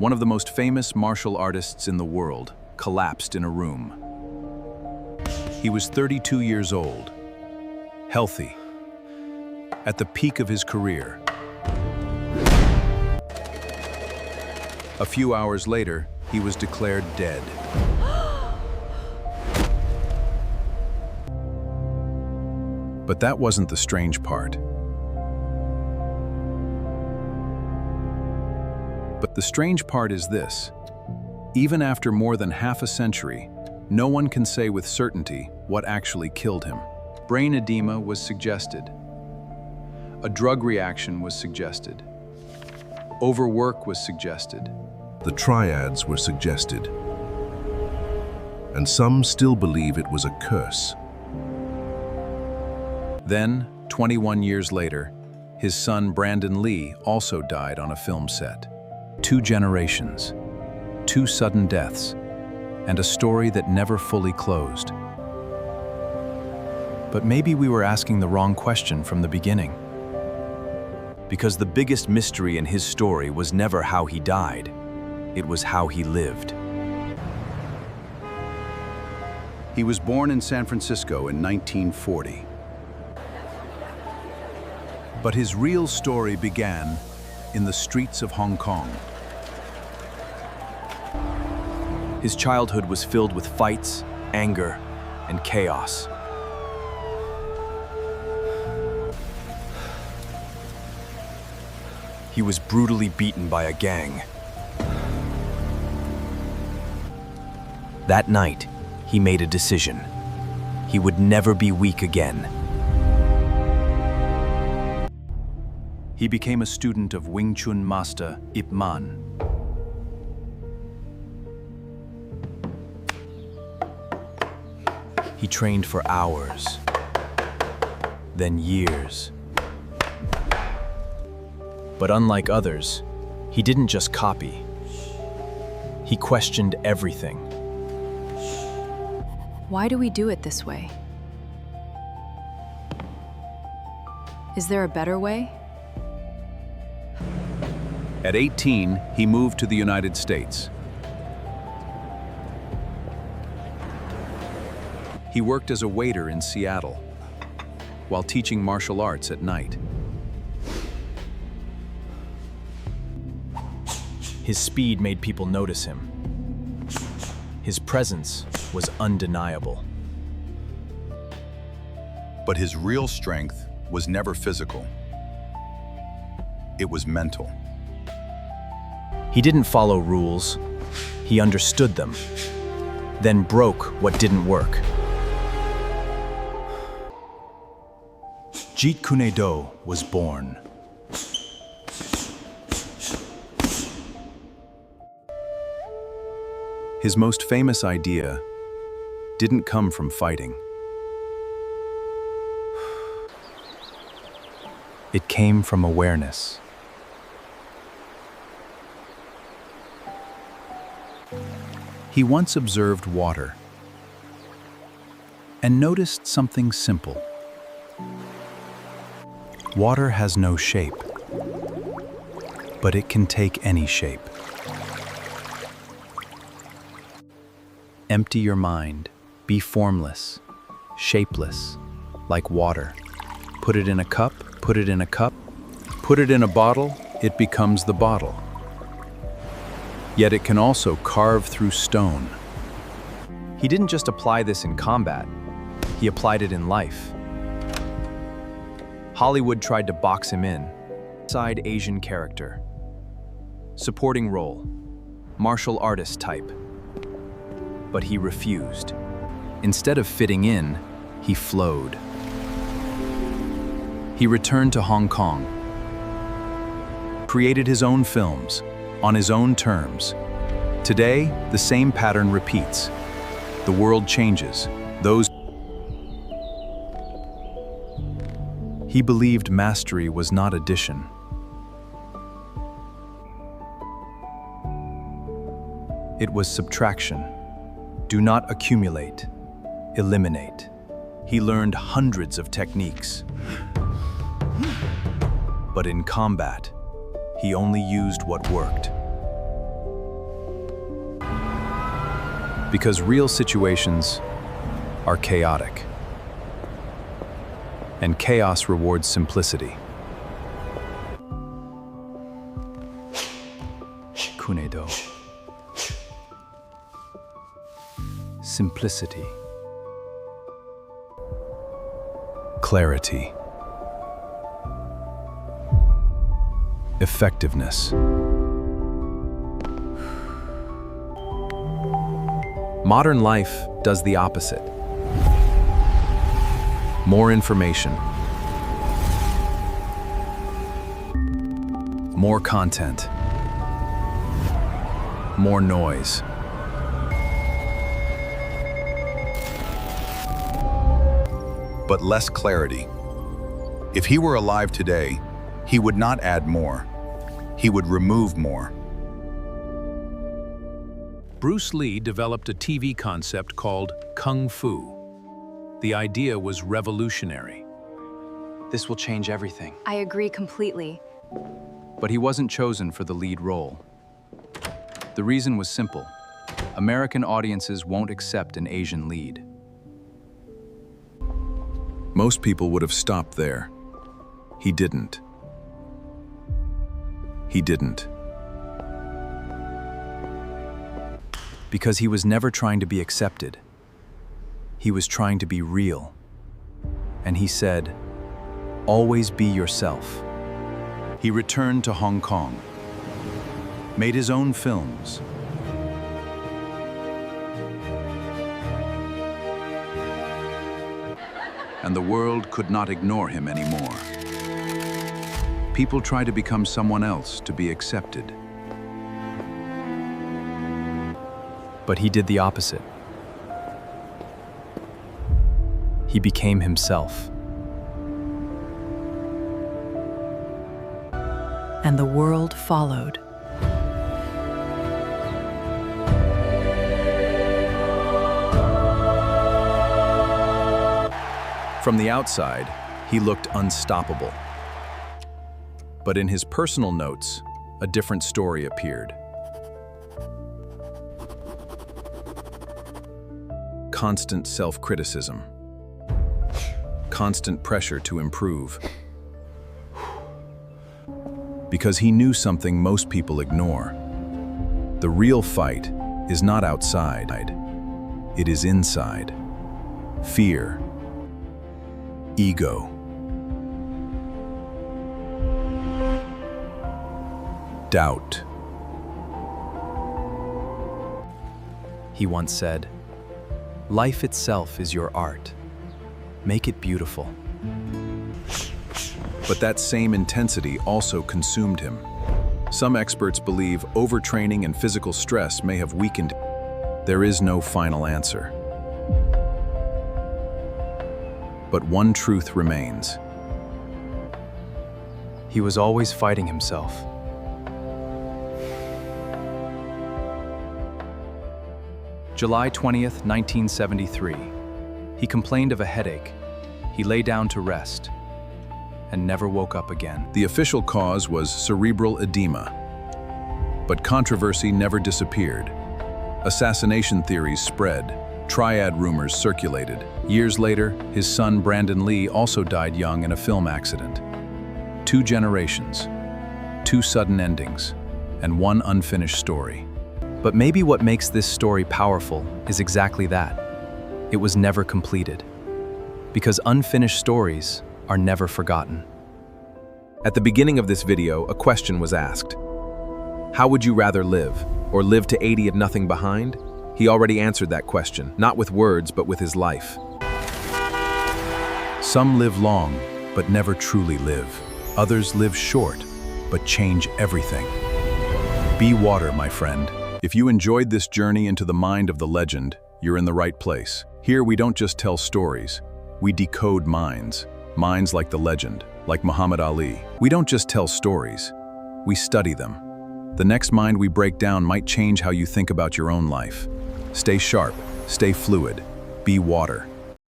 One of the most famous martial artists in the world collapsed in a room. He was 32 years old, healthy, at the peak of his career. A few hours later, he was declared dead. But that wasn't the strange part. But the strange part is this. Even after more than half a century, no one can say with certainty what actually killed him. Brain edema was suggested. A drug reaction was suggested. Overwork was suggested. The triads were suggested. And some still believe it was a curse. Then, 21 years later, his son Brandon Lee also died on a film set. 2 generations, 2 sudden deaths, and a story that never fully closed. But maybe we were asking the wrong question from the beginning. Because the biggest mystery in his story was never how he died, it was how he lived. He was born in San Francisco in 1940. But his real story began in the streets of Hong Kong. His childhood was filled with fights, anger, and chaos. He was brutally beaten by a gang. That night, he made a decision. He would never be weak again. He became a student of Wing Chun master Ip Man. He trained for hours, then years. But unlike others, he didn't just copy. He questioned everything. Why do we do it this way? Is there a better way? At 18, he moved to the United States. He worked as a waiter in Seattle, while teaching martial arts at night. His speed made people notice him. His presence was undeniable. But his real strength was never physical. It was mental. He didn't follow rules. He understood them, then broke what didn't work. Jeet Kune Do was born. His most famous idea didn't come from fighting. It came from awareness. He once observed water and noticed something simple. Water has no shape, but it can take any shape. Empty your mind. Be formless, shapeless, like water. Put it in a cup, put it in a cup, put it in a bottle, it becomes the bottle. Yet it can also carve through stone. He didn't just apply this in combat, he applied it in life. Hollywood tried to box him in. Side Asian character. Supporting role. Martial artist type. But he refused. Instead of fitting in, he flowed. He returned to Hong Kong, created his own films, on his own terms. Today, the same pattern repeats. The world changes. He believed mastery was not addition. It was subtraction. Do not accumulate, eliminate. He learned hundreds of techniques. But in combat, he only used what worked. Because real situations are chaotic. And chaos rewards simplicity. Jeet Kune Do. Simplicity. Clarity. Effectiveness. Modern life does the opposite. More information. More content. More noise. But less clarity. If he were alive today, he would not add more. He would remove more. Bruce Lee developed a TV concept called Kung Fu. The idea was revolutionary. This will change everything. I agree completely. But he wasn't chosen for the lead role. The reason was simple. American audiences won't accept an Asian lead. Most people would have stopped there. He didn't. He didn't. Because he was never trying to be accepted. He was trying to be real. And he said, "Always be yourself." He returned to Hong Kong, made his own films, and the world could not ignore him anymore. People try to become someone else to be accepted. But he did the opposite. He became himself. And the world followed. From the outside, he looked unstoppable. But in his personal notes, a different story appeared. Constant self-criticism. Constant pressure to improve. Because he knew something most people ignore. The real fight is not outside. It is inside. Fear. Ego. Doubt. He once said, "Life itself is your art. Make it beautiful." But that same intensity also consumed him. Some experts believe overtraining and physical stress may have weakened him. There is no final answer. But one truth remains. He was always fighting himself. July 20th, 1973. He complained of a headache. He lay down to rest and never woke up again. The official cause was cerebral edema. But controversy never disappeared. Assassination theories spread. Triad rumors circulated. Years later, his son Brandon Lee also died young in a film accident. 2 generations, 2 sudden endings, and 1 unfinished story. But maybe what makes this story powerful is exactly that. It was never completed. Because unfinished stories are never forgotten. At the beginning of this video, a question was asked. How would you rather live, or live to 80 and nothing behind? He already answered that question, not with words, but with his life. Some live long, but never truly live. Others live short, but change everything. Be water, my friend. If you enjoyed this journey into the mind of the legend, you're in the right place. Here we don't just tell stories, we decode minds. Minds like the legend, like Muhammad Ali. We don't just tell stories, we study them. The next mind we break down might change how you think about your own life. Stay sharp, stay fluid, be water.